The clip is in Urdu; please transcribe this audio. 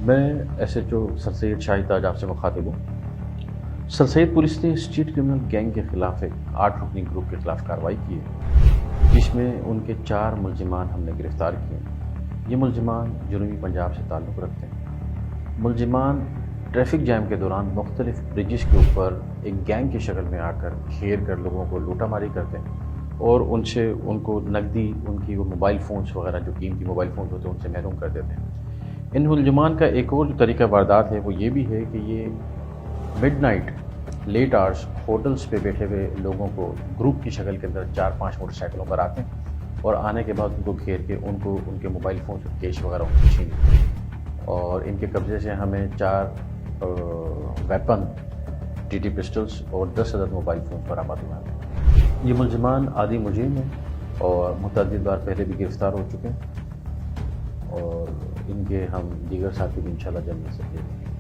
میں ایس ایچ او سر سید شاہد تاج آپ سے مخاطب ہوں۔ سر سید پولیس نے اسٹریٹ کرمنل گینگ کے خلاف ایک 8 رکنی گروپ کے خلاف کارروائی کی ہے، جس میں ان کے 4 ملزمان ہم نے گرفتار کیے ہیں۔ یہ ملزمان جنوبی پنجاب سے تعلق رکھتے ہیں۔ ملزمان ٹریفک جام کے دوران مختلف برجز کے اوپر ایک گینگ کی شکل میں آ کر گھیر کر لوگوں کو لوٹا ماری کرتے ہیں اور ان کو نقدی، ان کی وہ موبائل فونز وغیرہ جو قیمتی موبائل فونز ہوتے ہیں ان سے محروم کر دیتے ہیں۔ ان ملزمان کا ایک اور جو طریقہ واردات ہے وہ یہ بھی ہے کہ یہ midnight late hours hotels پہ بیٹھے ہوئے لوگوں کو گروپ کی شکل کے اندر 4-5 موٹر سائیکلوں پر آتے ہیں اور آنے کے بعد ان کو گھیر کے ان کے موبائل فونز اور کیش وغیرہ ان کو چھین لیتے ہیں، اور ان کے قبضے سے ہمیں 4 ویپن TT پسٹلز اور 10 عدد موبائل فون برآمد ہوئے ہیں۔ یہ ملزمان عادی مجرم ہیں اور متعدد بار پہلے بھی گرفتار ہو چکے ہیں، اور ان کے ہم دیگر ساتھی بھی انشاءاللہ جلد مل سکیں گے۔